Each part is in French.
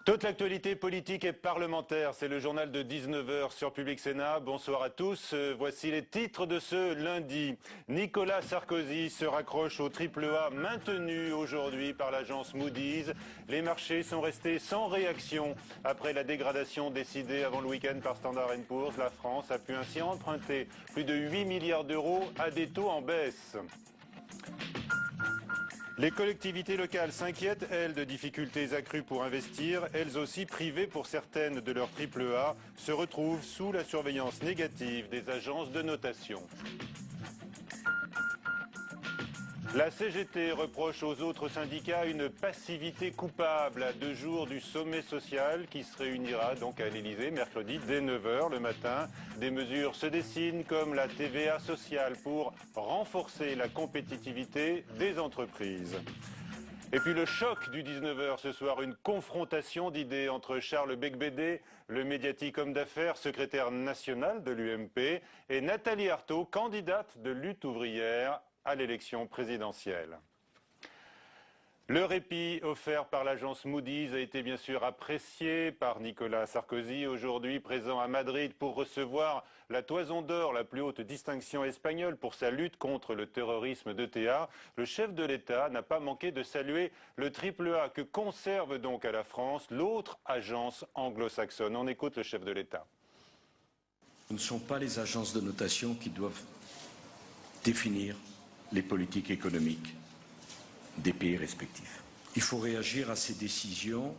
Toute l'actualité politique et parlementaire, c'est le journal de 19 h sur Public Sénat. Bonsoir à tous. Voici les titres de ce lundi. Nicolas Sarkozy se raccroche au AAA maintenu aujourd'hui par l'agence Moody's. Les marchés sont restés sans réaction après la dégradation décidée avant le week-end par Standard & Poor's. La France a pu ainsi emprunter plus de 8 milliards d'euros à des taux en baisse. Les collectivités locales s'inquiètent, elles, de difficultés accrues pour investir. Elles aussi, privées pour certaines de leur AAA, se retrouvent sous la surveillance négative des agences de notation. La CGT reproche aux autres syndicats une passivité coupable à 2 jours du sommet social qui se réunira donc à l'Elysée mercredi dès 9 h le matin. Des mesures se dessinent comme la TVA sociale pour renforcer la compétitivité des entreprises. Et puis le choc du 19 h ce soir, une confrontation d'idées entre Charles Becbédé, le médiatique homme d'affaires, secrétaire national de l'UMP, et Nathalie Arthaud, candidate de Lutte ouvrière à l'élection présidentielle. Le répit offert par l'agence Moody's a été bien sûr apprécié par Nicolas Sarkozy, aujourd'hui présent à Madrid pour recevoir la Toison d'Or, la plus haute distinction espagnole pour sa lutte contre le terrorisme d'ETA. Le chef de l'État n'a pas manqué de saluer le AAA que conserve donc à la France l'autre agence anglo-saxonne. On écoute le chef de l'État. Ce ne sont pas les agences de notation qui doivent définir les politiques économiques des pays respectifs. Il faut réagir à ces décisions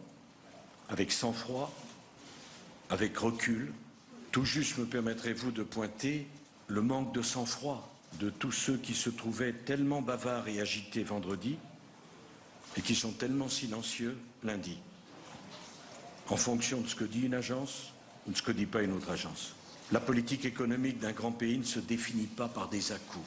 avec sang-froid, avec recul. Tout juste me permettrez-vous de pointer le manque de sang-froid de tous ceux qui se trouvaient tellement bavards et agités vendredi et qui sont tellement silencieux lundi, en fonction de ce que dit une agence ou de ce que dit pas une autre agence. La politique économique d'un grand pays ne se définit pas par des à-coups.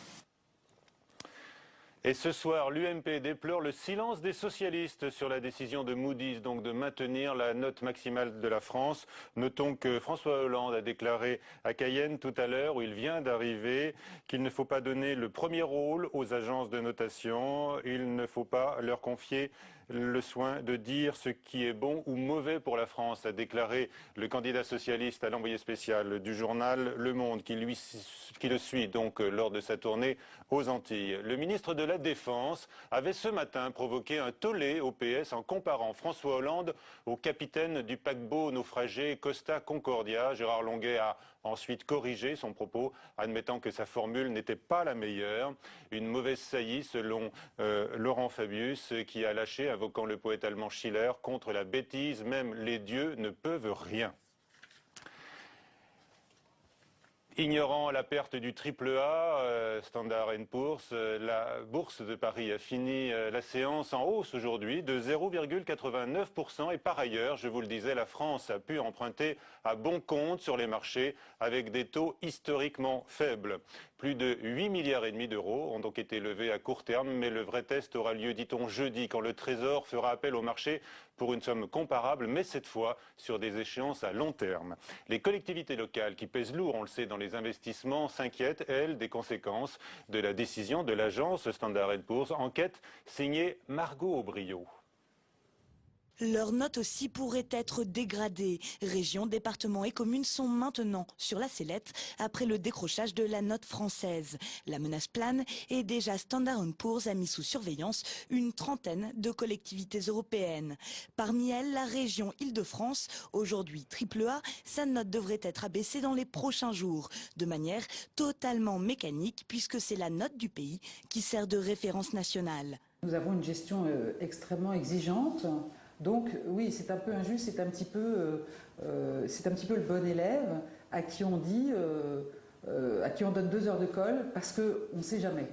Et ce soir, l'UMP déplore le silence des socialistes sur la décision de Moody's donc de maintenir la note maximale de la France. Notons que François Hollande a déclaré à Cayenne tout à l'heure, où il vient d'arriver, qu'il ne faut pas donner le premier rôle aux agences de notation. Il ne faut pas leur confier le soin de dire ce qui est bon ou mauvais pour la France, a déclaré le candidat socialiste à l'envoyé spécial du journal Le Monde, qui le suit donc lors de sa tournée aux Antilles. Le ministre de la Défense avait ce matin provoqué un tollé au PS en comparant François Hollande au capitaine du paquebot naufragé Costa Concordia. Gérard Longuet a ensuite corrigé son propos, admettant que sa formule n'était pas la meilleure. Une mauvaise saillie selon Laurent Fabius, qui a lâché, invoquant le poète allemand Schiller, contre la bêtise, même les dieux ne peuvent rien. Ignorant la perte du AAA, Standard & Poor's, la bourse de Paris a fini la séance en hausse aujourd'hui de 0,89% et par ailleurs, je vous le disais, la France a pu emprunter à bon compte sur les marchés avec des taux historiquement faibles. Plus de 8 milliards et demi d'euros ont donc été levés à court terme, mais le vrai test aura lieu, dit-on, jeudi, quand le Trésor fera appel au marché pour une somme comparable, mais cette fois sur des échéances à long terme. Les collectivités locales qui pèsent lourd, on le sait, dans les investissements, s'inquiètent, elles, des conséquences de la décision de l'agence Standard & Poor's. Enquête signée Margot Aubriot. Leurs notes aussi pourraient être dégradées. Régions, départements et communes sont maintenant sur la sellette après le décrochage de la note française. La menace plane et déjà Standard & Poor's a mis sous surveillance une trentaine de collectivités européennes. Parmi elles, la région Île-de-France, aujourd'hui AAA, sa note devrait être abaissée dans les prochains jours, de manière totalement mécanique puisque c'est la note du pays qui sert de référence nationale. Nous avons une gestion extrêmement exigeante. Donc oui, c'est un peu injuste, c'est un petit peu le bon élève à qui on dit, à qui on donne 2 heures de colle parce qu'on ne sait jamais.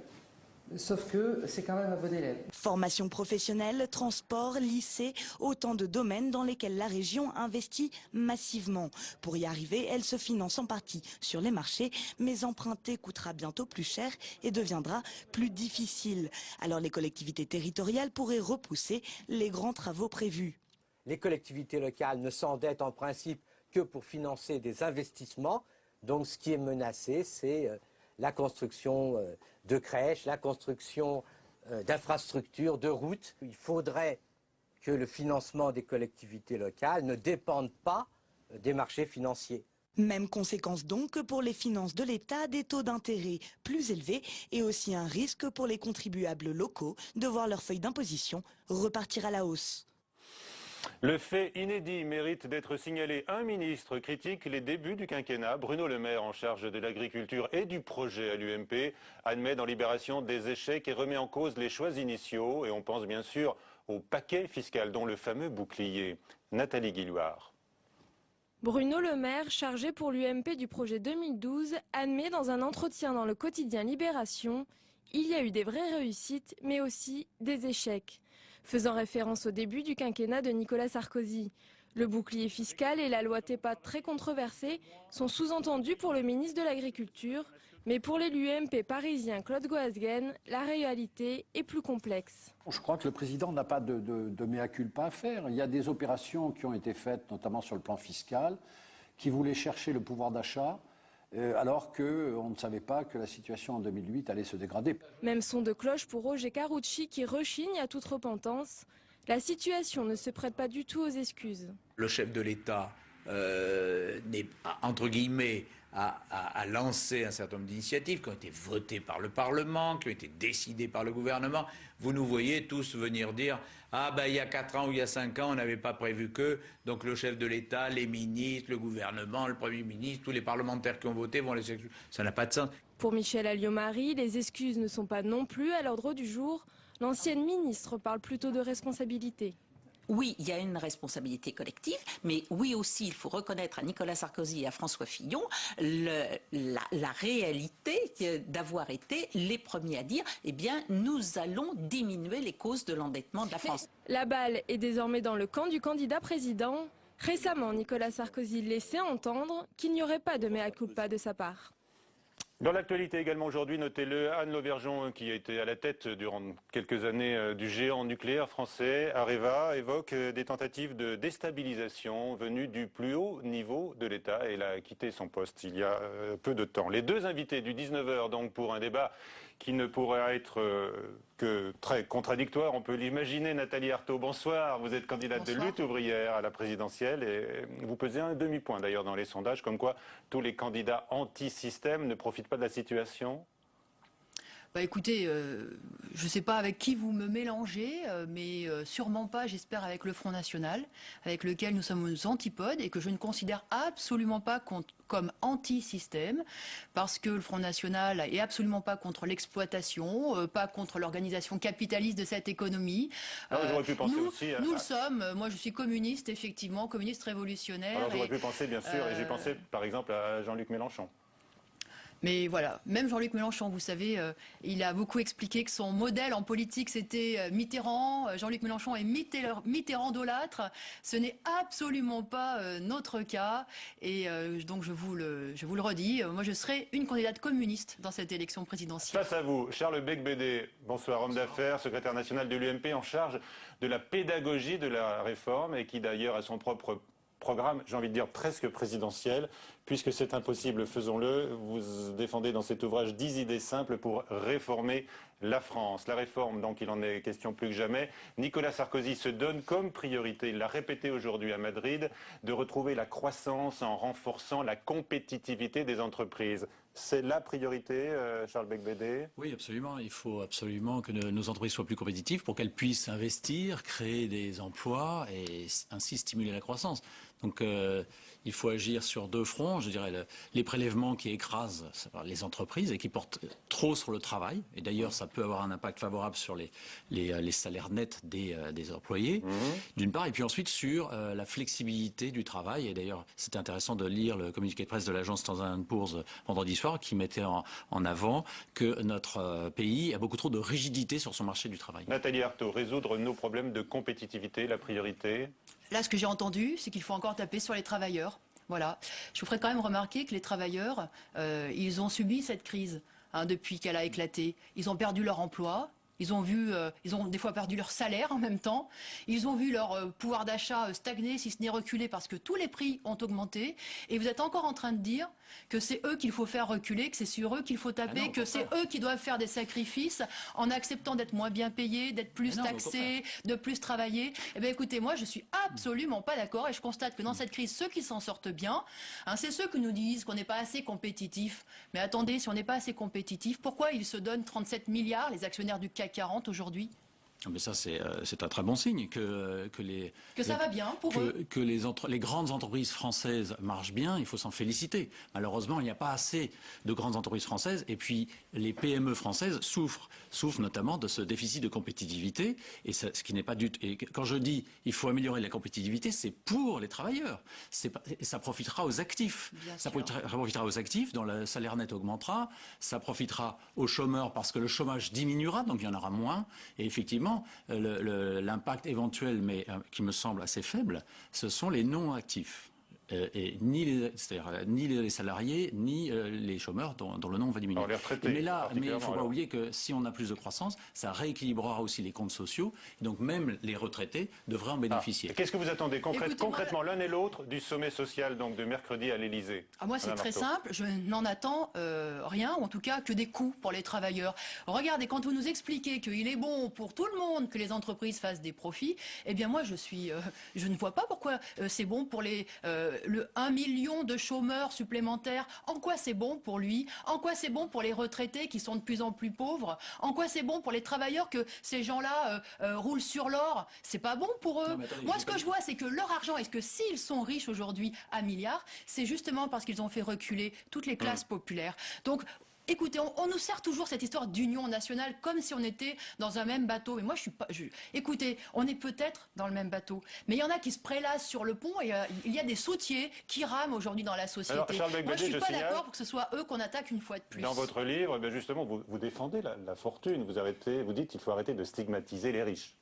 Sauf que c'est quand même un bon élève. Formation professionnelle, transport, lycée, autant de domaines dans lesquels la région investit massivement. Pour y arriver, elle se finance en partie sur les marchés, mais emprunter coûtera bientôt plus cher et deviendra plus difficile. Alors les collectivités territoriales pourraient repousser les grands travaux prévus. Les collectivités locales ne s'endettent en principe que pour financer des investissements. Donc ce qui est menacé, c'est la construction de crèches, la construction d'infrastructures, de routes. Il faudrait que le financement des collectivités locales ne dépende pas des marchés financiers. Même conséquence donc pour les finances de l'État, des taux d'intérêt plus élevés et aussi un risque pour les contribuables locaux de voir leur feuille d'imposition repartir à la hausse. Le fait inédit mérite d'être signalé. Un ministre critique les débuts du quinquennat. Bruno Le Maire, en charge de l'agriculture et du projet à l'UMP, admet dans Libération des échecs et remet en cause les choix initiaux. Et on pense bien sûr au paquet fiscal, dont le fameux bouclier. Nathalie Guillouard. Bruno Le Maire, chargé pour l'UMP du projet 2012, admet dans un entretien dans le quotidien Libération « Il y a eu des vraies réussites, mais aussi des échecs », faisant référence au début du quinquennat de Nicolas Sarkozy. Le bouclier fiscal et la loi TEPA très controversés sont sous-entendus pour le ministre de l'Agriculture, mais pour l'élu UMP parisien Claude Goasguen, la réalité est plus complexe. Je crois que le président n'a pas de mea culpa à faire. Il y a des opérations qui ont été faites, notamment sur le plan fiscal, qui voulaient chercher le pouvoir d'achat, alors qu'on ne savait pas que la situation en 2008 allait se dégrader. Même son de cloche pour Roger Carucci qui rechigne à toute repentance. La situation ne se prête pas du tout aux excuses. Le chef de l'État n'est entre guillemets a lancé un certain nombre d'initiatives qui ont été votées par le Parlement, qui ont été décidées par le gouvernement. Vous nous voyez tous venir dire « Ah ben il y a 4 ans ou il y a 5 ans, on n'avait pas prévu que, donc le chef de l'État, les ministres, le gouvernement, le Premier ministre, tous les parlementaires qui ont voté vont les excuser. » Ça n'a pas de sens. Pour Michel Alliot-Marie, les excuses ne sont pas non plus à l'ordre du jour. L'ancienne ministre parle plutôt de responsabilité. Oui, il y a une responsabilité collective, mais oui aussi, il faut reconnaître à Nicolas Sarkozy et à François Fillon la réalité d'avoir été les premiers à dire « Eh bien, nous allons diminuer les causes de l'endettement de la France ». La balle est désormais dans le camp du candidat président. Récemment, Nicolas Sarkozy laissait entendre qu'il n'y aurait pas de mea culpa de sa part. Dans l'actualité également aujourd'hui, notez-le, Anne Lauvergeon, qui a été à la tête durant quelques années du géant nucléaire français, Areva, évoque des tentatives de déstabilisation venues du plus haut niveau de l'État. Elle a quitté son poste il y a peu de temps. Les deux invités du 19h, donc, pour un débat qui ne pourrait être que très contradictoire, on peut l'imaginer. Nathalie Arthaud, bonsoir. Vous êtes candidate de Lutte ouvrière à la présidentielle et vous pesez un demi-point d'ailleurs dans les sondages, comme quoi tous les candidats anti-système ne profitent pas de la situation. Bah écoutez, je ne sais pas avec qui vous me mélangez, mais sûrement pas, j'espère, avec le Front National, avec lequel nous sommes aux antipodes et que je ne considère absolument pas comme anti-système, parce que le Front National est absolument pas contre l'exploitation, pas contre l'organisation capitaliste de cette économie. J'aurais pu penser aussi nous le sommes. Moi, je suis communiste, effectivement, communiste révolutionnaire. Alors j'aurais pu penser, bien sûr, et j'ai pensé par exemple à Jean-Luc Mélenchon. Mais voilà, même Jean-Luc Mélenchon, vous savez, il a beaucoup expliqué que son modèle en politique, c'était Mitterrand. Jean-Luc Mélenchon est Mitterrandolâtre. Ce n'est absolument pas notre cas. Et donc, je vous le redis, moi, je serai une candidate communiste dans cette élection présidentielle. Face à vous, Charles Becbédé, bonsoir, homme d'affaires, secrétaire national de l'UMP, en charge de la pédagogie de la réforme et qui d'ailleurs a son propre programme, j'ai envie de dire presque présidentiel, puisque c'est impossible, faisons-le. Vous défendez dans cet ouvrage 10 idées simples pour réformer la France. La réforme, donc, il en est question plus que jamais. Nicolas Sarkozy se donne comme priorité, il l'a répété aujourd'hui à Madrid, de retrouver la croissance en renforçant la compétitivité des entreprises. C'est la priorité, Charles Becbédé? Oui, absolument. Il faut absolument que nos entreprises soient plus compétitives pour qu'elles puissent investir, créer des emplois et ainsi stimuler la croissance. Donc il faut agir sur deux fronts. Je dirais les prélèvements qui écrasent les entreprises et qui portent trop sur le travail. Et d'ailleurs, ça peut avoir un impact favorable sur les salaires nets des employés, d'une part. Et puis ensuite sur la flexibilité du travail. Et d'ailleurs, c'était intéressant de lire le communiqué de presse de l'agence Standard & Poor's vendredi soir qui mettait en avant que notre pays a beaucoup trop de rigidité sur son marché du travail. Nathalie Arthaud, résoudre nos problèmes de compétitivité, la priorité? Là, ce que j'ai entendu, c'est qu'il faut encore taper sur les travailleurs. Voilà. Je vous ferai quand même remarquer que les travailleurs, ils ont subi cette crise depuis qu'elle a éclaté. Ils ont perdu leur emploi, Ils ont des fois perdu leur salaire en même temps. Ils ont vu leur pouvoir d'achat stagner, si ce n'est reculer, parce que tous les prix ont augmenté. Et vous êtes encore en train de dire que c'est eux qu'il faut faire reculer, que c'est sur eux qu'il faut taper, que c'est eux qui doivent faire des sacrifices en acceptant d'être moins bien payés, d'être plus taxés, de plus travailler. Eh bien, écoutez, moi, je suis absolument pas d'accord. Et je constate que dans cette crise, ceux qui s'en sortent bien, c'est ceux qui nous disent qu'on n'est pas assez compétitif. Mais attendez, si on n'est pas assez compétitif, pourquoi ils se donnent 37 milliards, les actionnaires du CAC 40 aujourd'hui? Mais ça, c'est un très bon signe que ça va bien pour eux. Que les grandes entreprises françaises marchent bien, il faut s'en féliciter. Malheureusement, il n'y a pas assez de grandes entreprises françaises. Et puis, les PME françaises souffrent notamment de ce déficit de compétitivité. Et ce qui n'est pas du tout. Et quand je dis il faut améliorer la compétitivité, c'est pour les travailleurs. Ça profitera aux actifs. Ça profitera aux actifs, dont le salaire net augmentera. Ça profitera aux chômeurs parce que le chômage diminuera, donc il y en aura moins. Et effectivement, l'impact éventuel, mais qui me semble assez faible, ce sont les non-actifs. Et ni les salariés, ni les chômeurs dont le nombre va diminuer. Alors, les retraités, mais il ne faut pas oublier que si on a plus de croissance, ça rééquilibrera aussi les comptes sociaux. Donc même les retraités devraient en bénéficier. Qu'est-ce que vous attendez concrètement l'un et l'autre du sommet social donc, de mercredi à l'Élysée? Moi, c'est très simple. Je n'en attends rien, ou en tout cas que des coûts pour les travailleurs. Regardez, quand vous nous expliquez qu'il est bon pour tout le monde que les entreprises fassent des profits, eh bien moi, je ne vois pas pourquoi c'est bon pour le 1 million de chômeurs supplémentaires. En quoi c'est bon pour lui? En quoi c'est bon pour les retraités qui sont de plus en plus pauvres? En quoi c'est bon pour les travailleurs que ces gens-là roulent sur l'or? C'est pas bon pour eux. Moi, ce que je vois, c'est que leur argent, est-ce que s'ils sont riches aujourd'hui à milliards, c'est justement parce qu'ils ont fait reculer toutes les classes populaires. Donc, écoutez, on nous sert toujours cette histoire d'union nationale comme si on était dans un même bateau. Mais moi, je suis pas. Écoutez, on est peut-être dans le même bateau, mais il y en a qui se prélassent sur le pont et il y a des sautiers qui rament aujourd'hui dans la société. Alors, moi, je suis pas d'accord pour que ce soit eux qu'on attaque une fois de plus. Dans votre livre, justement, vous défendez la fortune. Vous dites qu'il faut arrêter de stigmatiser les riches.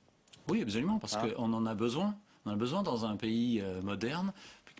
Oui, absolument, parce qu'on en a besoin. On en a besoin dans un pays moderne,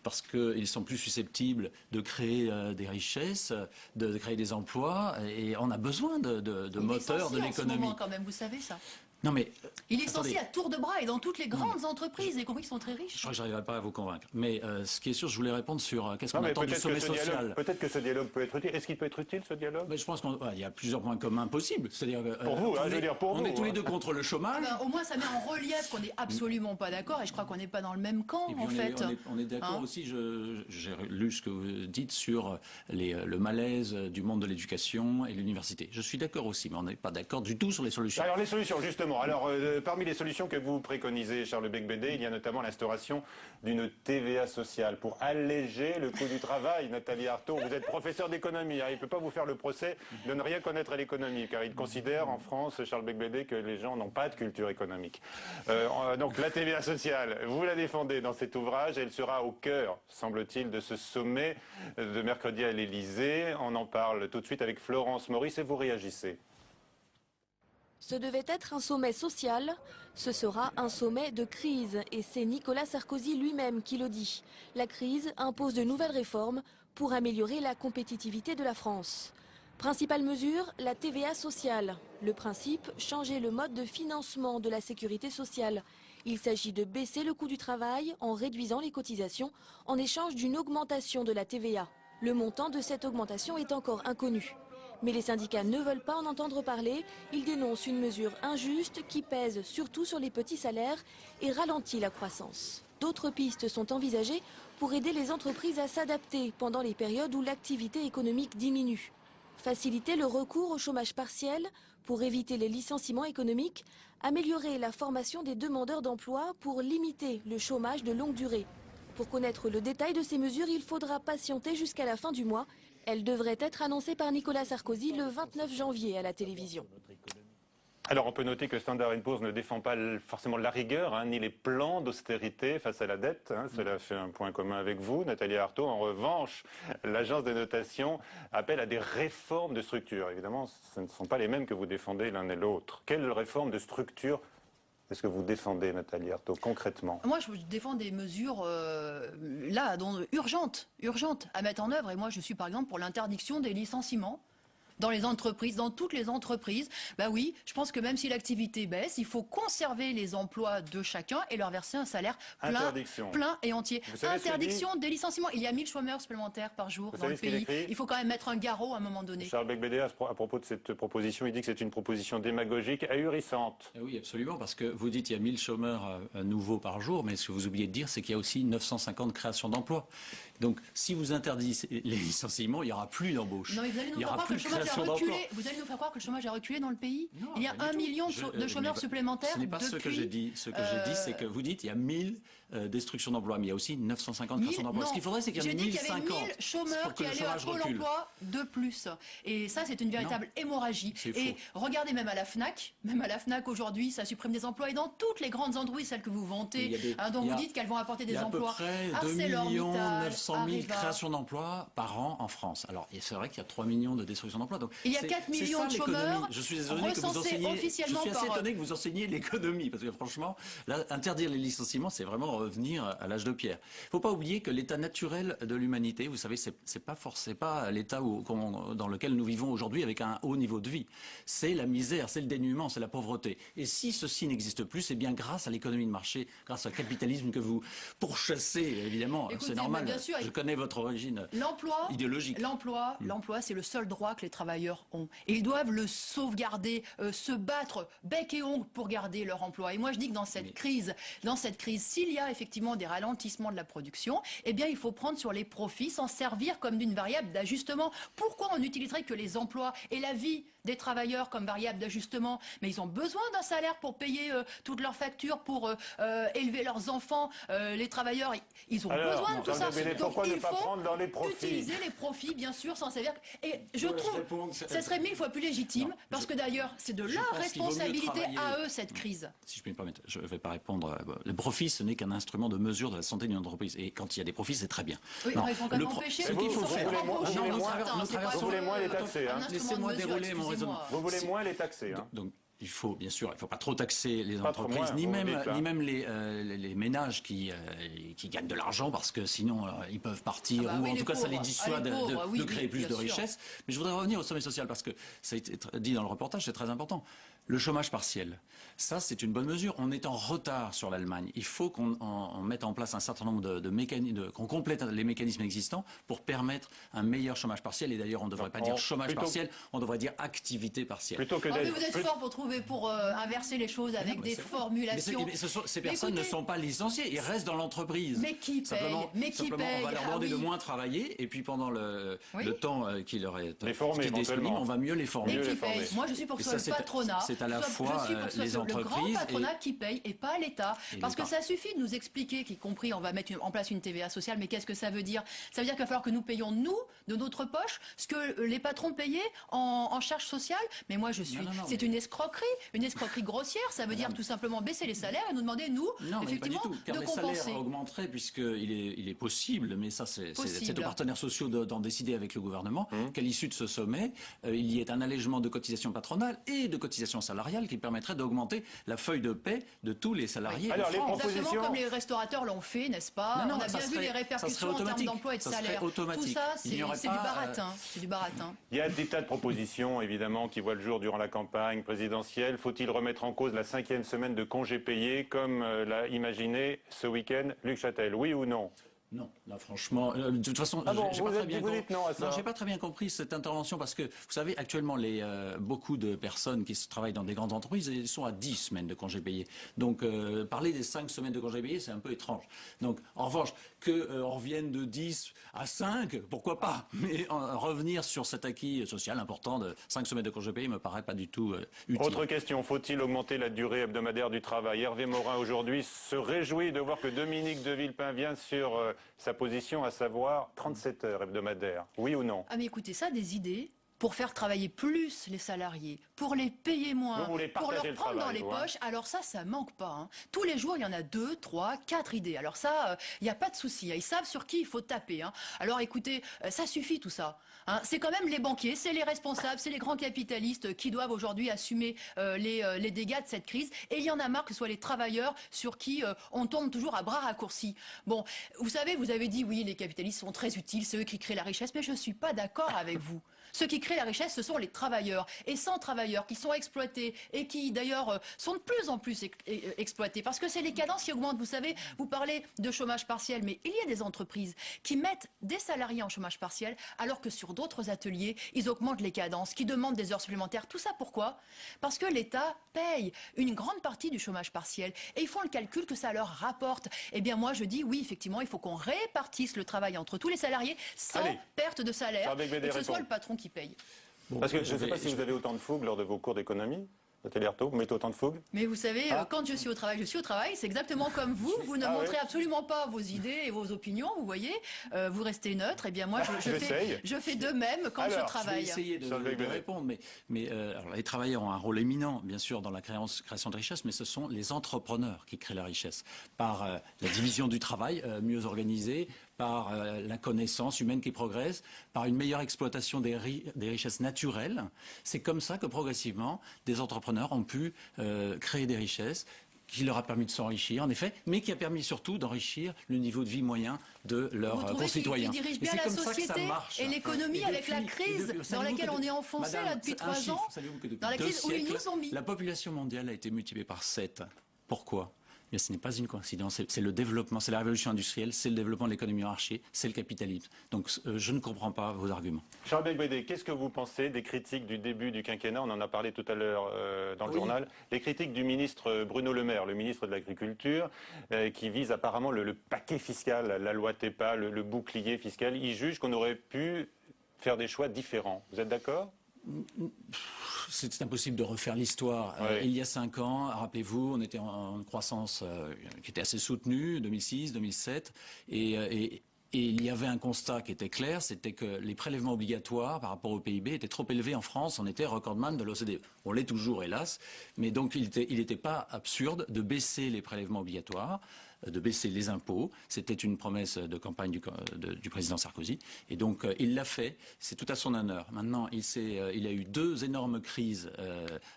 parce qu'ils sont plus susceptibles de créer des richesses, de créer des emplois, et on a besoin de moteurs de l'économie. En ce moment, quand même, vous savez ça. Non mais, il est censé à tour de bras et dans toutes les grandes entreprises, y compris qui sont très riches. Je crois que je n'arriverai pas à vous convaincre. Mais ce qui est sûr, je voulais répondre sur qu'est-ce qu'on attend du sommet social. Peut-être que ce dialogue peut être utile. Est-ce qu'il peut être utile, ce dialogue? Je pense qu'il y a plusieurs points communs possibles. C'est-à-dire pour vous, je veux dire pour vous. On est tous les deux contre le chômage. Au moins, ça met en relief qu'on n'est absolument pas d'accord, et je crois qu'on n'est pas dans le même camp, en fait. On est d'accord aussi, j'ai lu ce que vous dites sur le malaise du monde de l'éducation et l'université. Je suis d'accord aussi, mais on n'est pas d'accord du tout sur les solutions. Alors les solutions, justement. Alors, parmi les solutions que vous préconisez, Charles Beigbeder, il y a notamment l'instauration d'une TVA sociale pour alléger le coût du travail. Nathalie Arthaud, vous êtes professeur d'économie. Il ne peut pas vous faire le procès de ne rien connaître à l'économie, car il considère en France, Charles Beigbeder, que les gens n'ont pas de culture économique. Donc la TVA sociale, vous la défendez dans cet ouvrage. Elle sera au cœur, semble-t-il, de ce sommet de mercredi à l'Élysée. On en parle tout de suite avec Florence Maurice et vous réagissez. Ce devait être un sommet social, ce sera un sommet de crise et c'est Nicolas Sarkozy lui-même qui le dit. La crise impose de nouvelles réformes pour améliorer la compétitivité de la France. Principale mesure, la TVA sociale. Le principe, changer le mode de financement de la sécurité sociale. Il s'agit de baisser le coût du travail en réduisant les cotisations en échange d'une augmentation de la TVA. Le montant de cette augmentation est encore inconnu. Mais les syndicats ne veulent pas en entendre parler. Ils dénoncent une mesure injuste qui pèse surtout sur les petits salaires et ralentit la croissance. D'autres pistes sont envisagées pour aider les entreprises à s'adapter pendant les périodes où l'activité économique diminue. Faciliter le recours au chômage partiel pour éviter les licenciements économiques, améliorer la formation des demandeurs d'emploi pour limiter le chômage de longue durée. Pour connaître le détail de ces mesures, il faudra patienter jusqu'à la fin du mois. Elle devrait être annoncée par Nicolas Sarkozy le 29 janvier à la télévision. Alors on peut noter que Standard & Poor's ne défend pas forcément la rigueur, ni les plans d'austérité face à la dette. Cela fait un point commun avec vous, Nathalie Arthaud. En revanche, l'agence de notation appelle à des réformes de structure. Évidemment, ce ne sont pas les mêmes que vous défendez l'un et l'autre. Quelle réforme de structure est-ce que vous défendez, Nathalie Arthaud, concrètement? Moi, je défends des mesures urgentes à mettre en œuvre. Et moi, je suis par exemple pour l'interdiction des licenciements. dans les entreprises, dans toutes les entreprises. Bah oui, je pense que même si l'activité baisse, il faut conserver les emplois de chacun et leur verser un salaire plein et entier. Interdiction des licenciements. Il y a 1000 chômeurs supplémentaires par jour dans le pays. Il faut quand même mettre un garrot à un moment donné. Charles Becbédé, à propos de cette proposition, il dit que c'est une proposition démagogique, ahurissante. Oui, absolument, parce que vous dites qu'il y a 1000 chômeurs nouveaux par jour, mais ce que vous oubliez de dire, c'est qu'il y a aussi 950 créations d'emplois. Donc, si vous interdisez les licenciements, il n'y aura plus d'embauche. Non, mais vous allez nous faire croire que le chômage a reculé. Vous allez nous faire croire que le chômage a reculé dans le pays. Non, il y a 1 million de chômeurs supplémentaires. Ce n'est pas ce que j'ai dit. Ce que j'ai dit, c'est que vous dites qu'il y a 1000 destructions d'emplois, mais il y a aussi 950 créations d'emplois. Ce qu'il faudrait, c'est qu'il y en ait 1050. J'ai dit qu'il y avait 1000 chômeurs qui allaient à Pôle emploi de plus. Et ça, c'est une véritable hémorragie. Et regardez même à la FNAC. Même à la FNAC aujourd'hui, ça supprime des emplois. Et dans toutes les grandes entreprises, celles que vous vantez, dont vous dites qu'elles vont apporter des emplois. Il y a à peu près 2 900 000 créations d'emplois par an en France. Alors, c'est vrai qu'il y a 3 millions de destructions d'emplois. Donc, il y a 4 millions de chômeurs. Je suis désolé que vous enseigniez. Je suis assez étonné que vous enseigniez l'économie, parce que franchement, là, interdire les licenciements, c'est vraiment revenir à l'âge de pierre. Il ne faut pas oublier que l'état naturel de l'humanité, vous savez, c'est pas l'état dans lequel nous vivons aujourd'hui avec un haut niveau de vie. C'est la misère, c'est le dénuement, c'est la pauvreté. Et si ceci n'existe plus, c'est bien grâce à l'économie de marché, grâce au capitalisme que vous pourchassez, évidemment. C'est normal. Bien sûr, je connais votre origine idéologique. L'emploi, c'est le seul droit que les travailleurs ont. Et ils doivent le sauvegarder, se battre bec et ongle pour garder leur emploi. Et moi, je dis que dans cette crise, s'il y a effectivement des ralentissements de la production, eh bien, il faut prendre sur les profits, s'en servir comme d'une variable d'ajustement. Pourquoi on n'utiliserait que les emplois et la vie des travailleurs comme variable d'ajustement? Mais ils ont besoin d'un salaire pour payer toutes leurs factures, pour élever leurs enfants. Les travailleurs, ils ont besoin de tout ça. Donc, pourquoi ne pas prendre dans les profits? Utiliser les profits, bien sûr, sans servir. Et je trouve que ça serait 1000 fois plus légitime, parce que d'ailleurs, c'est de leur responsabilité à eux, cette crise. Si je peux me permettre, je ne vais pas répondre. Le profit, ce n'est qu'un instrument de mesure de la santé d'une entreprise. Et quand il y a des profits, c'est très bien. Oui, non, ils font quand même empêcher. Vous voulez moins les taxer. Laissez-moi dérouler mon raisonnement. Vous voulez moins les taxer. Donc, il faut, bien sûr, il ne faut pas trop taxer les entreprises, ni même les ménages qui gagnent de l'argent, parce que sinon, ils peuvent partir, ou en tout cas, ça les dissuade de créer plus de richesses. Mais je voudrais revenir au sommet social, parce que ça a été dit dans le reportage, c'est très important. Le chômage partiel, ça, c'est une bonne mesure. On est en retard sur l'Allemagne. Il faut qu'on mette en place un certain nombre de mécanismes, qu'on complète les mécanismes existants pour permettre un meilleur chômage partiel. Et d'ailleurs, on ne devrait pas dire chômage partiel, on devrait dire activité partielle. Mais vous êtes fort pour inverser les choses avec des formulations. Mais ces personnes ne sont pas licenciées, ils restent dans l'entreprise. Mais qui paye? On va leur demander de moins travailler, et puis pendant le temps qui leur est disponible, on va mieux les former. Moi, je suis pour que ce soit le patronat. C'est à la fois les entreprises. Le grand patronat qui paye et pas l'État. Parce que ça suffit de nous expliquer qu'y compris, on va mettre en place une TVA sociale, mais qu'est-ce que ça veut dire? Ça veut dire qu'il va falloir que nous payions, nous, de notre poche, ce que les patrons payaient en charge sociale. Mais moi, c'est une escroquerie grossière. Ça veut dire tout simplement baisser les salaires et nous demander, nous, effectivement, car de les compenser. salaires augmenteraient, puisqu'il est possible, mais ça, c'est aux partenaires sociaux d'en décider avec le gouvernement, qu'à l'issue de ce sommet, il y ait un allègement de cotisations patronales et de cotisations salariales qui permettrait d'augmenter la feuille de paie de tous les salariés. Alors, les propositions... Exactement comme les restaurateurs l'ont fait, n'est-ce pas? On a bien vu les répercussions en termes d'emploi et de salaire. Tout ça, c'est du baratin. C'est du baratin. Il y a des tas de propositions, évidemment, qui voient le jour durant la campagne présidentielle. Faut-il remettre en cause la 5e semaine de congés payés, comme l'a imaginé ce week-end Luc Châtel? Oui ou non? Non, là franchement, de toute façon, j'ai pas très bien compris cette intervention, parce que vous savez, actuellement, beaucoup de personnes qui travaillent dans des grandes entreprises, elles sont à 10 semaines de congés payés. Donc parler des 5 semaines de congés payés, c'est un peu étrange. Donc en revanche, qu'on revienne de 10 à 5, pourquoi pas? Mais revenir sur cet acquis social important de 5 semaines de congés payés me paraît pas du tout utile. Autre question, faut-il augmenter la durée hebdomadaire du travail? Hervé Morin aujourd'hui se réjouit de voir que Dominique de Villepin vient sur sa position, à savoir 37 heures hebdomadaires. Oui ou non? Ah mais écoutez, ça, des idées pour faire travailler plus les salariés, pour les payer moins, pour leur prendre dans les poches, alors ça manque pas. Hein. Tous les jours, il y en a 2, 3, 4 idées. Alors ça, il n'y a pas de souci. Ils savent sur qui il faut taper. Hein. Alors écoutez, ça suffit tout ça. Hein. C'est quand même les banquiers, c'est les responsables, c'est les grands capitalistes qui doivent aujourd'hui assumer les dégâts de cette crise. Et il y en a marre que ce soit les travailleurs sur qui on tombe toujours à bras raccourcis. Bon, vous savez, vous avez dit, oui, les capitalistes sont très utiles, c'est eux qui créent la richesse, mais je ne suis pas d'accord avec vous. Ceux qui crée la richesse, ce sont les travailleurs. Et sans travailleurs qui sont exploités et qui d'ailleurs sont de plus en plus exploités, parce que c'est les cadences qui augmentent. Vous savez, vous parlez de chômage partiel, mais il y a des entreprises qui mettent des salariés en chômage partiel, alors que sur d'autres ateliers, ils augmentent les cadences, qui demandent des heures supplémentaires. Tout ça pourquoi? Parce que l'État paye une grande partie du chômage partiel et ils font le calcul que ça leur rapporte. Eh bien moi je dis oui, effectivement, il faut qu'on répartisse le travail entre tous les salariés sans perte de salaire et que ce soit le patron qui paye. Bon, parce que je ne sais pas si vous avez autant de fougue lors de vos cours d'économie. Vous mettez autant de fougue? Mais vous savez, quand je suis au travail, c'est exactement comme vous. Vous ne montrez absolument pas vos idées et vos opinions, vous voyez. Vous restez neutre. Et bien moi, je fais de même quand je travaille. Je vais essayer de répondre. Alors, les travailleurs ont un rôle éminent, bien sûr, dans la création de richesse, mais ce sont les entrepreneurs qui créent la richesse. Par la division du travail mieux organisée, par la connaissance humaine qui progresse, par une meilleure exploitation des richesses naturelles. C'est comme ça que progressivement, des entrepreneurs ont pu créer des richesses qui leur a permis de s'enrichir, en effet, mais qui a permis surtout d'enrichir le niveau de vie moyen de leurs concitoyens. Qui dirige bien la société et l'économie avec la crise dans laquelle on est enfoncé là depuis 3 ans, dans la crise où ils nous ont mis. La population mondiale a été multipliée par 7. Pourquoi ? Mais ce n'est pas une coïncidence, c'est le développement, c'est la révolution industrielle, c'est le développement de l'économie en marché, c'est le capitalisme. Donc je ne comprends pas vos arguments. Charles Becbédé, qu'est-ce que vous pensez des critiques du début du quinquennat? On en a parlé tout à l'heure dans le journal. Les critiques du ministre Bruno Le Maire, le ministre de l'Agriculture, qui vise apparemment le paquet fiscal, la loi TEPA, le bouclier fiscal. Il juge qu'on aurait pu faire des choix différents. Vous êtes d'accord? C'est impossible de refaire l'histoire. Il y a 5 ans, rappelez-vous, on était en croissance qui était assez soutenue, 2006, 2007, et il y avait un constat qui était clair, c'était que les prélèvements obligatoires par rapport au PIB étaient trop élevés en France. On était recordman de l'OCDE. On l'est toujours, hélas, mais donc il n'était pas absurde de baisser les prélèvements obligatoires, de baisser les impôts. C'était une promesse de campagne du président Sarkozy. Et donc, il l'a fait. C'est tout à son honneur. Maintenant, il a eu 2 énormes crises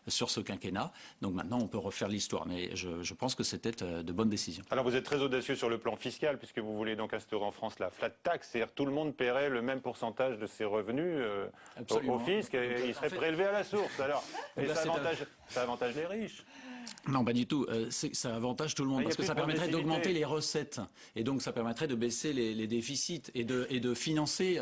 sur ce quinquennat. Donc maintenant, on peut refaire l'histoire. Mais je pense que c'était de bonnes décisions. Alors, vous êtes très audacieux sur le plan fiscal, puisque vous voulez donc instaurer en France la flat tax. C'est-à-dire tout le monde paierait le même pourcentage de ses revenus au fisc et il serait prélevé à la source. Alors, et ça avantage les riches. Non, pas du tout. Ça avantage tout le monde parce que ça permettrait d'augmenter les recettes et donc ça permettrait de baisser les déficits et de financer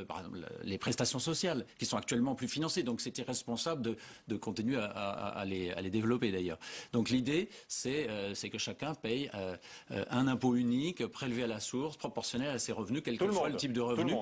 par exemple, les prestations sociales qui sont actuellement plus financées. Donc c'est irresponsable de continuer à les développer d'ailleurs. Donc l'idée c'est que chacun paye un impôt unique prélevé à la source, proportionnel à ses revenus, quel que soit le type de revenu.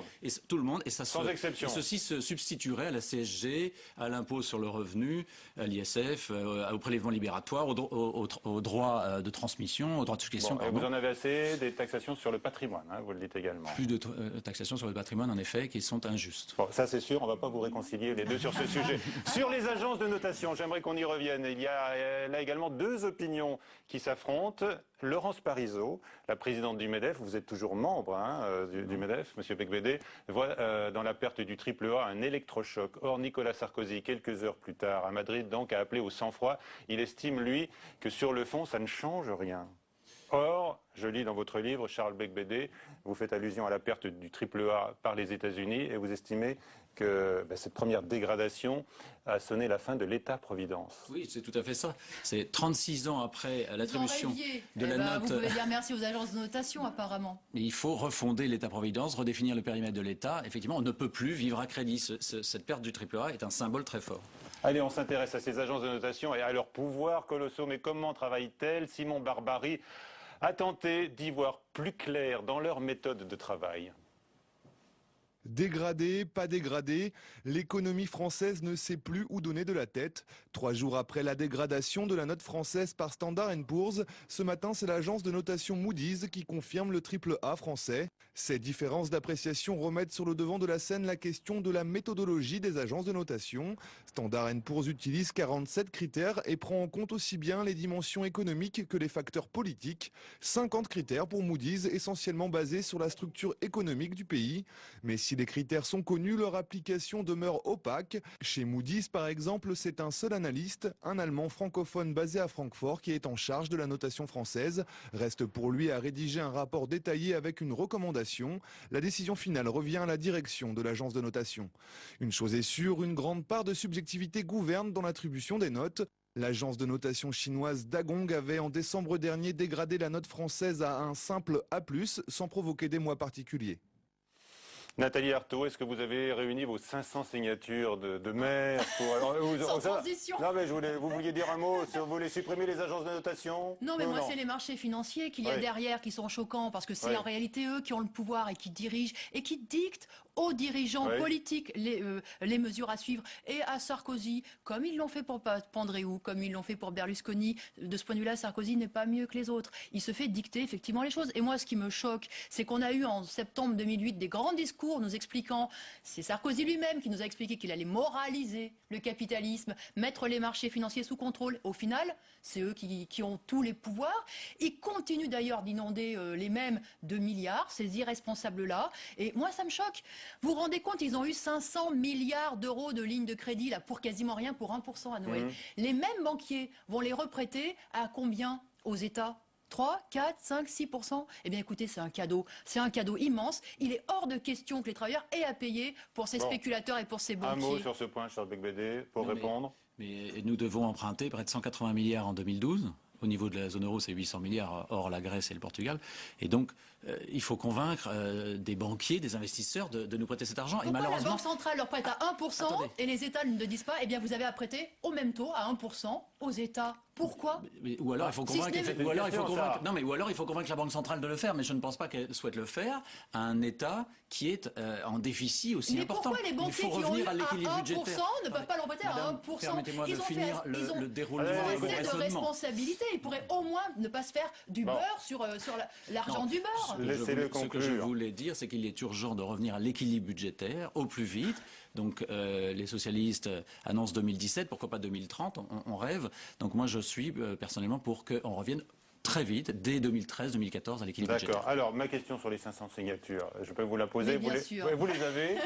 Tout le monde. Et ça sans exception. Et ceci se substituerait à la CSG, à l'impôt sur le revenu, à l'ISF, au prélèvement libératoire, au droit de transmission, au droit de succession. Vous en avez assez des taxations sur le patrimoine, vous le dites également. Plus de taxations sur le patrimoine, en effet, qui sont injustes. Bon, ça c'est sûr, on ne va pas vous réconcilier les deux sur ce sujet. Sur les agences de notation, j'aimerais qu'on y revienne. Il y a là également 2 opinions qui s'affrontent. Laurence Parisot, la présidente du MEDEF, vous êtes toujours membre du MEDEF, Monsieur Becbédé, voit dans la perte du AAA un électrochoc. Or, Nicolas Sarkozy, quelques heures plus tard, à Madrid, donc, a appelé au sang-froid. Il estime, lui, que sur le fond, ça ne change rien. Or, je lis dans votre livre, Charles Becbédé, vous faites allusion à la perte du AAA par les États-Unis et vous estimez que cette première dégradation a sonné la fin de l'État-providence. Oui, c'est tout à fait ça. C'est 36 ans après l'attribution de la note. Vous pouvez dire merci aux agences de notation, apparemment. Mais il faut refonder l'État-providence, redéfinir le périmètre de l'État. Effectivement, on ne peut plus vivre à crédit. Cette perte du AAA est un symbole très fort. Allez, on s'intéresse à ces agences de notation et à leurs pouvoirs colossaux. Mais comment travaillent-elles? Simon Barbary a tenté d'y voir plus clair dans leur méthode de travail. Dégradé, pas dégradé, l'économie française ne sait plus où donner de la tête. 3 jours après la dégradation de la note française par Standard & Poor's, ce matin c'est l'agence de notation Moody's qui confirme le AAA français. Ces différences d'appréciation remettent sur le devant de la scène la question de la méthodologie des agences de notation. Standard & Poor's utilise 47 critères et prend en compte aussi bien les dimensions économiques que les facteurs politiques. 50 critères pour Moody's, essentiellement basés sur la structure économique du pays. Mais si les critères sont connus, leur application demeure opaque. Chez Moody's, par exemple, c'est un seul analyste, un Allemand francophone basé à Francfort, qui est en charge de la notation française. Reste pour lui à rédiger un rapport détaillé avec une recommandation. La décision finale revient à la direction de l'agence de notation. Une chose est sûre, une grande part de subjectivité gouverne dans l'attribution des notes. L'agence de notation chinoise Dagong avait en décembre dernier dégradé la note française à un simple A+, sans provoquer d'émoi particulier. Nathalie Arthaud, est-ce que vous avez réuni vos 500 signatures de maires Sans transition. Non, mais vous vouliez dire un mot sur vous voulez supprimer les agences de notation? Non, mais moi, c'est les marchés financiers qu'il y a derrière qui sont choquants, parce que c'est en réalité eux qui ont le pouvoir et qui dirigent et qui dictent aux dirigeants politiques les mesures à suivre, et à Sarkozy, comme ils l'ont fait pour Papandréou, comme ils l'ont fait pour Berlusconi. De ce point de vue-là, Sarkozy n'est pas mieux que les autres. Il se fait dicter effectivement les choses. Et moi, ce qui me choque, c'est qu'on a eu en septembre 2008 des grands discours nous expliquant, c'est Sarkozy lui-même qui nous a expliqué qu'il allait moraliser le capitalisme, mettre les marchés financiers sous contrôle. Au final, c'est eux qui ont tous les pouvoirs. Ils continuent d'ailleurs d'inonder les mêmes de milliards, ces irresponsables-là. Et moi, ça me choque. Vous vous rendez compte, ils ont eu 500 milliards d'euros de lignes de crédit là, pour quasiment rien, pour 1% à Noël. Les mêmes banquiers vont les reprêter à combien aux États ? 3, 4, 5, 6%. Eh bien écoutez, c'est un cadeau immense. Il est hors de question que les travailleurs aient à payer pour ces spéculateurs et pour ces banquiers. Un mot sur ce point, Charles Becbédé, pour répondre. Mais nous devons emprunter près de 180 milliards en 2012. Au niveau de la zone euro, c'est 800 milliards, hors la Grèce et le Portugal. Et donc, il faut convaincre des banquiers, des investisseurs de nous prêter cet argent. Pourquoi et malheureusement, la Banque centrale leur prête à 1% et les États ne disent pas, eh bien vous avez à prêter au même taux, à 1%, aux États. Pourquoi? Ou alors il faut convaincre, ou alors il faut convaincre la Banque centrale de le faire, mais je ne pense pas qu'elle souhaite le faire à un État qui est en déficit aussi important. Pourquoi les banquiers il faut revenir à l'équilibre budgétaire. Ne peuvent pas l'emprunter à 1%? Permettez-moi de finir le déroulement de mon raisonnement. De responsabilité. Ils pourraient au moins ne pas se faire du beurre sur l'argent du beurre. Ce que je voulais dire, c'est qu'il est urgent de revenir à l'équilibre budgétaire au plus vite. Donc les socialistes annoncent 2017, pourquoi pas 2030, on rêve. Donc moi je suis personnellement pour qu'on revienne très vite, dès 2013-2014, à l'équilibre budgétaire. D'accord. Alors, ma question sur les 500 signatures, je peux vous la poser? Bien sûr. Vous les avez?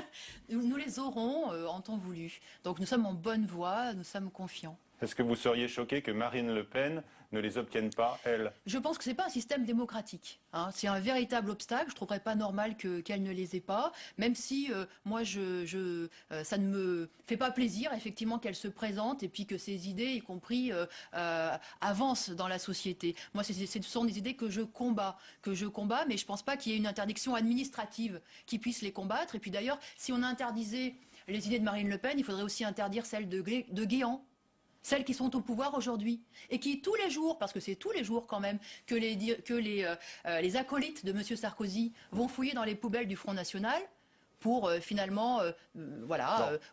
Nous les aurons en temps voulu. Donc nous sommes en bonne voie, nous sommes confiants. Est-ce que vous seriez choqué que Marine Le Pen ne les obtienne pas, elle? Je pense que ce n'est pas un système démocratique. C'est un véritable obstacle. Je ne trouverais pas normal qu'elle ne les ait pas, même si moi, ça ne me fait pas plaisir, effectivement, qu'elle se présente et puis que ses idées, y compris, avancent dans la société. Moi, ce sont des idées que je combats, mais je ne pense pas qu'il y ait une interdiction administrative qui puisse les combattre. Et puis d'ailleurs, si on interdisait les idées de Marine Le Pen, il faudrait aussi interdire celles de Guéant. Celles qui sont au pouvoir aujourd'hui et qui tous les jours, parce que c'est tous les jours quand même, que les acolytes de M. Sarkozy vont fouiller dans les poubelles du Front National pour finalement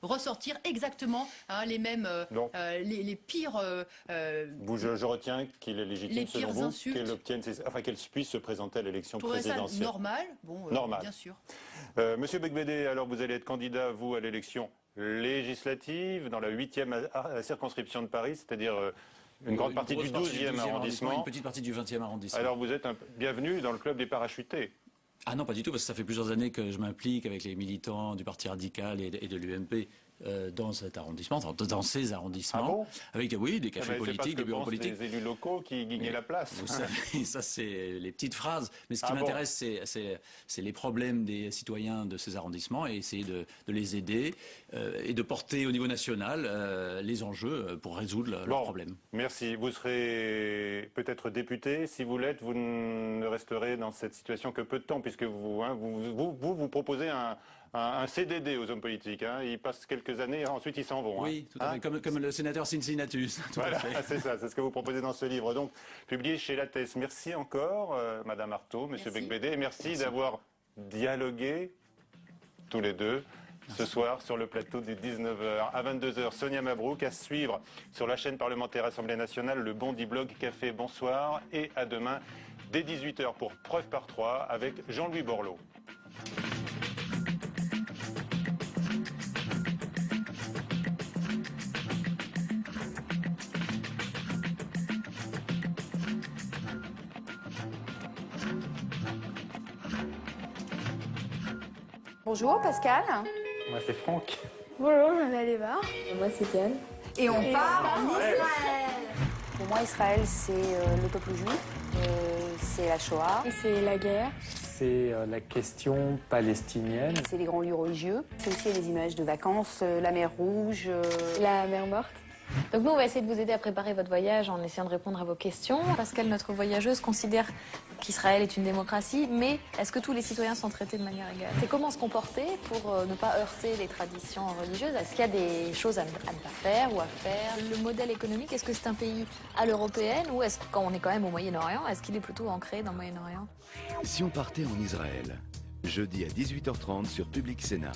ressortir exactement les mêmes, les pires... je retiens qu'il est légitime selon vous qu'elle puisse se présenter à l'élection présidentielle. Ça normal, normal, bien sûr. Monsieur Becbédé, alors vous allez être candidat, vous, à l'élection législative dans la 8e circonscription de Paris, c'est-à-dire une grande partie du 12e arrondissement. Une petite partie du 20e arrondissement. Alors vous êtes bienvenu dans le club des parachutés. Ah non, pas du tout, parce que ça fait plusieurs années que je m'implique avec les militants du Parti radical et de l'UMP dans cet arrondissement, dans ces arrondissements, avec des cafés politiques, des bureaux politiques. Des élus locaux qui gagnaient la place. Vous savez, ça c'est les petites phrases. Mais ce qui m'intéresse, c'est les problèmes des citoyens de ces arrondissements et essayer de les aider et de porter au niveau national les enjeux pour résoudre leurs problèmes. Merci. Vous serez peut-être député. Si vous l'êtes, vous ne resterez dans cette situation que peu de temps, puisque vous proposez un CDD aux hommes politiques. Ils passent quelques années, ensuite ils s'en vont. Oui, tout à fait, comme le sénateur Cincinnatus. Voilà, c'est ça, c'est ce que vous proposez dans ce livre. Donc, publié chez Lattès. Merci encore, Madame Arthaud, Monsieur Becbédé, et merci d'avoir dialogué tous les deux ce soir sur le plateau du 19h. À 22h, Sonia Mabrouk, à suivre sur la chaîne parlementaire Assemblée nationale, le Bondi Blog Café. Bonsoir, et à demain dès 18h pour Preuve par 3 avec Jean-Louis Borloo. Bonjour Pascal. Moi c'est Franck. Bonjour, je m'appelle Eva. Moi c'est Diane. Et on part en Israël. Pour moi, Israël, c'est le peuple juif, c'est la Shoah. C'est la guerre. C'est la question palestinienne. C'est les grands lieux religieux. C'est aussi des images de vacances, la mer Rouge. La mer morte. Donc nous, on va essayer de vous aider à préparer votre voyage en essayant de répondre à vos questions. Pascal, notre voyageuse, considère qu'Israël est une démocratie, mais est-ce que tous les citoyens sont traités de manière égale? C'est comment se comporter pour ne pas heurter les traditions religieuses? Est-ce qu'il y a des choses à ne pas faire ou à faire? Le modèle économique, est-ce que c'est un pays à l'européenne ou est-ce que quand on est quand même au Moyen-Orient, est-ce qu'il est plutôt ancré dans le Moyen-Orient? Si on partait en Israël, jeudi à 18h30 sur Public Sénat.